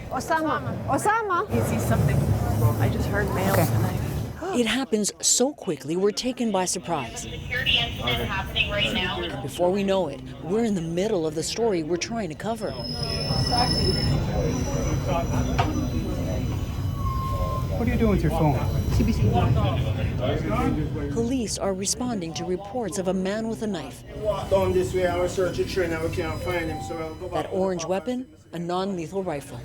Osama? He sees something. I just heard male tonight. It happens so quickly, we're taken by surprise. Security incident happening right now. And before we know it, we're in the middle of the story we're trying to cover. What are you doing with your phone? Police are responding to reports of a man with a knife. Down this way, I was searching the train and we can't find him, so I'll go back. That orange weapon, a non-lethal rifle.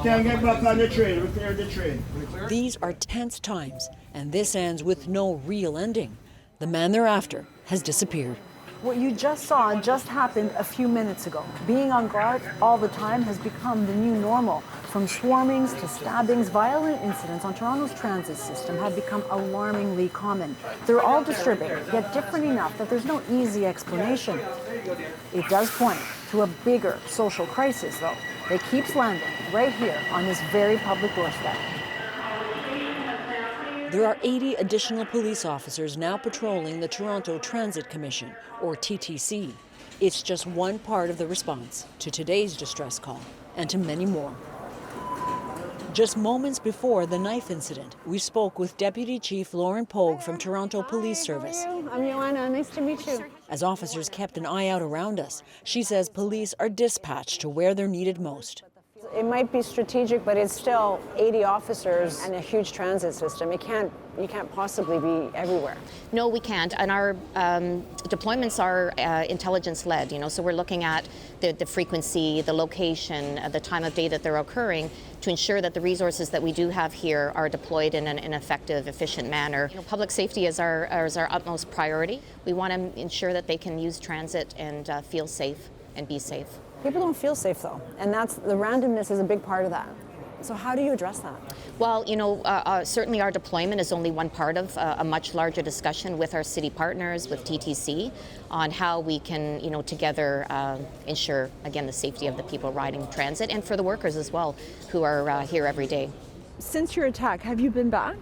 Can't get back on the train, we cleared the train. These are tense times, and this ends with no real ending. The man they're after has disappeared. What you just saw just happened a few minutes ago. Being on guard all the time has become the new normal. From swarmings to stabbings, violent incidents on Toronto's transit system have become alarmingly common. They're all disturbing, yet different enough that there's no easy explanation. It does point to a bigger social crisis, though, that keeps landing right here on this very public doorstep. There are 80 additional police officers now patrolling the Toronto Transit Commission, or TTC. It's just one part of the response to today's distress call, and to many more. Just moments before the knife incident, we spoke with Deputy Chief Lauren Pogue from Toronto Police Service. How are you? I'm Ioanna. Nice to meet you. As officers kept an eye out around us, she says police are dispatched to where they're needed most. It might be strategic, but it's still 80 officers and a huge transit system. You can't possibly be everywhere. No, we can't. And our deployments are intelligence-led, so we're looking at the frequency, the location, the time of day that they're occurring to ensure that the resources that we do have here are deployed in an effective, efficient manner. Public safety is our utmost priority. We want to ensure that they can use transit and feel safe and be safe. People don't feel safe, though, and the randomness is a big part of that. So how do you address that? Well, certainly our deployment is only one part of a much larger discussion with our city partners, with TTC, on how we can, together ensure, again, the safety of the people riding transit and for the workers as well, who are here every day. Since your attack, have you been back?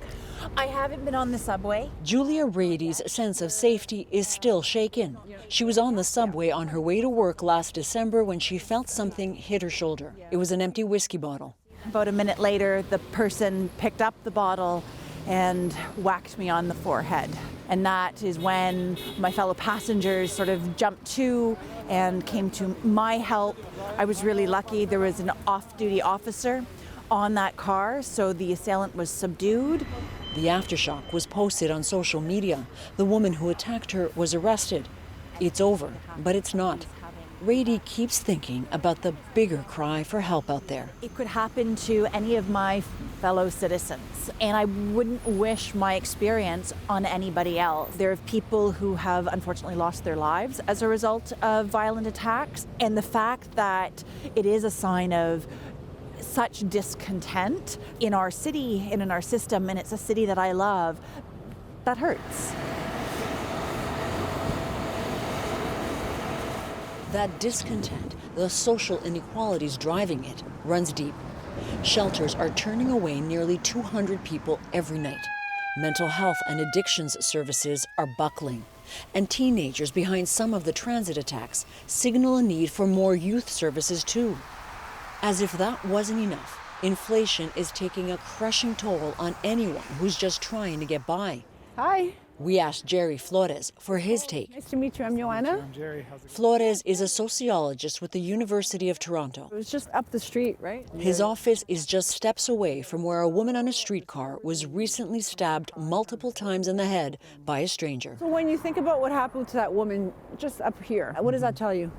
I haven't been on the subway. Julia Rady's sense of safety is still shaken. She was on the subway on her way to work last December when she felt something hit her shoulder. It was an empty whiskey bottle. About a minute later, the person picked up the bottle and whacked me on the forehead. And that is when my fellow passengers sort of jumped to and came to my help. I was really lucky. There was an off-duty officer on that car, so the assailant was subdued. The aftershock was posted on social media. The woman who attacked her was arrested. It's over, but it's not. Rady keeps thinking about the bigger cry for help out there. It could happen to any of my fellow citizens, and I wouldn't wish my experience on anybody else. There are people who have unfortunately lost their lives as a result of violent attacks, and the fact that it is a sign of such discontent in our city and in our system, and it's a city that I love, that hurts. That discontent, the social inequalities driving it, runs deep. Shelters are turning away nearly 200 people every night. Mental health and addictions services are buckling. And teenagers behind some of the transit attacks signal a need for more youth services too. As if that wasn't enough, inflation is taking a crushing toll on anyone who's just trying to get by. Hi. We asked Jerry Flores for his take. Nice to meet you. I'm Ioanna. I'm Jerry. How's it Flores is a sociologist with the University of Toronto. It was just up the street, right? His office is just steps away from where a woman on a streetcar was recently stabbed multiple times in the head by a stranger. So when you think about what happened to that woman just up here, what does that tell you?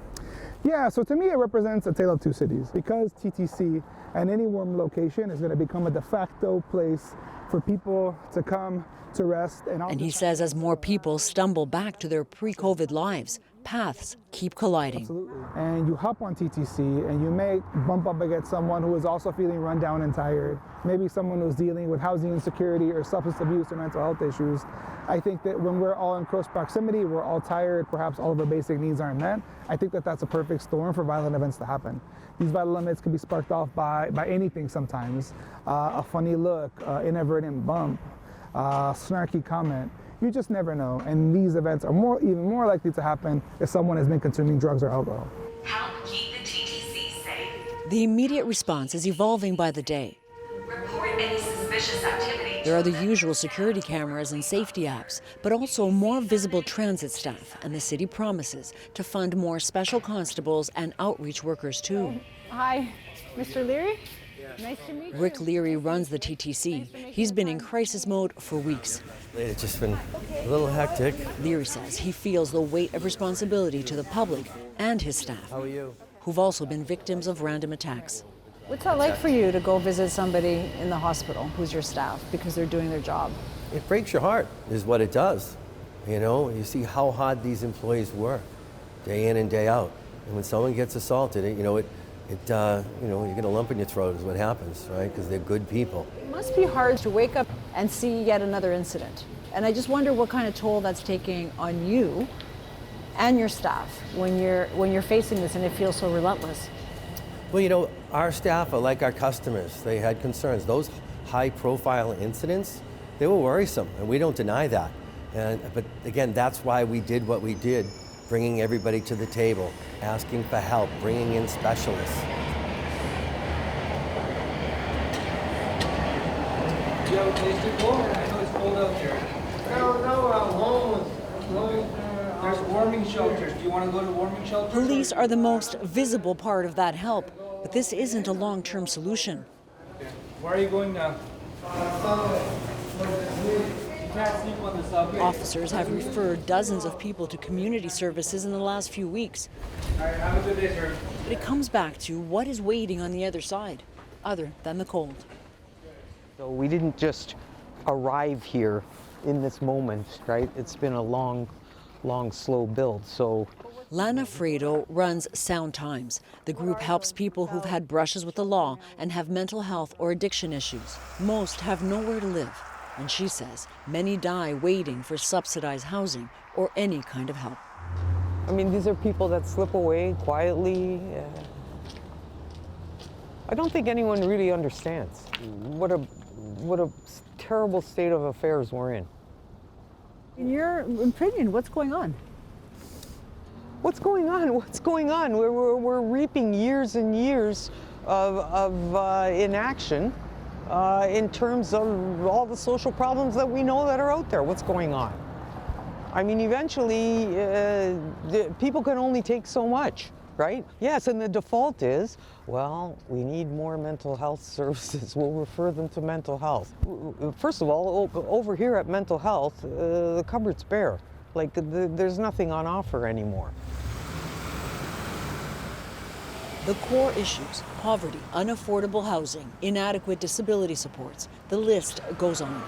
Yeah, so to me it represents a tale of two cities, because TTC and any warm location is going to become a de facto place for people to come to rest. And he says as more people stumble back to their pre-COVID lives, paths keep colliding. Absolutely. And you hop on TTC and you may bump up against someone who is also feeling run down and tired, maybe someone who's dealing with housing insecurity or substance abuse or mental health issues. I think that when we're all in close proximity, we're all tired, perhaps all of our basic needs aren't met. I think that that's a perfect storm for violent events to happen. These violent events can be sparked off by anything sometimes. A funny look, inadvertent bump, snarky comment. You just never know. And these events are even more likely to happen if someone has been consuming drugs or alcohol. Help keep the TTC safe. The immediate response is evolving by the day. Report any suspicious activity. There are the usual security cameras and safety apps, but also more visible transit staff, and the city promises to fund more special constables and outreach workers too. Hi, Mr. Leary. Nice to meet you. Rick Leary runs the TTC. He's been in crisis mode for weeks. It's just been a little hectic. Leary says he feels the weight of responsibility to the public and his staff, who've also been victims of random attacks. What's that like for you to go visit somebody in the hospital who's your staff because they're doing their job? It breaks your heart, is what it does. You know, you see how hard these employees work, day in and day out. And when someone gets assaulted, you know, you get a lump in your throat is what happens, right? Because they're good people. It must be hard to wake up and see yet another incident. And I just wonder what kind of toll that's taking on you and your staff when you're facing this and it feels so relentless. Well, you know, our staff are like our customers. They had concerns. Those high-profile incidents, they were worrisome, and we don't deny that. But again, that's why we did what we did, bringing everybody to the table, asking for help, bringing in specialists. You have a place to go? I know it's cold out there. No, I'm homeless. There's warming shelters. Do you want to go to warming shelters? Police are the most visible part of that help, but this isn't a long-term solution. Okay. Where are you going now? Officers have referred dozens of people to community services in the last few weeks. All right, have a good day, sir. But it comes back to what is waiting on the other side, other than the cold. So we didn't just arrive here in this moment, right? It's been a long, slow build. So Lana Fredo runs Sound Times. The group helps people who've had brushes with the law and have mental health or addiction issues. Most have nowhere to live. And she says many die waiting for subsidized housing or any kind of help. I mean, these are people that slip away quietly. I don't think anyone really understands what a terrible state of affairs we're in. In your opinion, what's going on? What's going on? What's going on? We're reaping years and years of inaction in terms of all the social problems that we know that are out there. What's going on? I mean, eventually, people can only take so much, right? Yes, and the default is, well, we need more mental health services. We'll refer them to mental health. First of all, over here at mental health, the cupboard's bare. Like, there's nothing on offer anymore. The core issues: poverty, unaffordable housing, inadequate disability supports. The list goes on.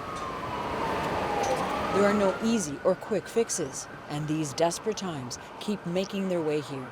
There are no easy or quick fixes, and these desperate times keep making their way here.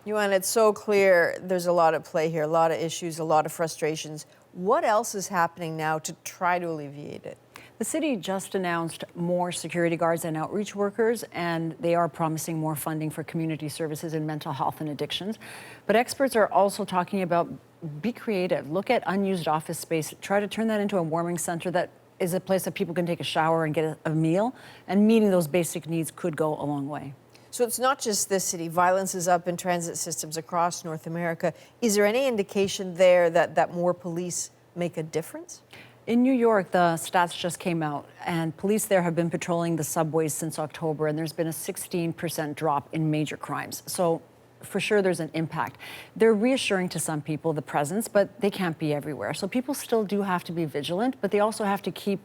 Ioanna, it's so clear there's a lot at play here, a lot of issues, a lot of frustrations. What else is happening now to try to alleviate it? The city just announced more security guards and outreach workers, and they are promising more funding for community services in mental health and addictions. But experts are also talking about be creative. Look at unused office space. Try to turn that into a warming center that is a place that people can take a shower and get a meal. And meeting those basic needs could go a long way. So it's not just this city. Violence is up in transit systems across North America. Is there any indication there that more police make a difference? In New York, the stats just came out, and police there have been patrolling the subways since October, and there's been a 16% drop in major crimes. So for sure, there's an impact. They're reassuring to some people the presence, but they can't be everywhere. So people still do have to be vigilant, but they also have to keep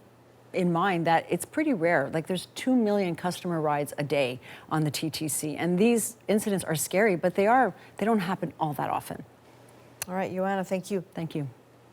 in mind that it's pretty rare. Like, there's 2 million customer rides a day on the TTC, and these incidents are scary, but they don't happen all that often. All right, Ioanna, thank you. Thank you.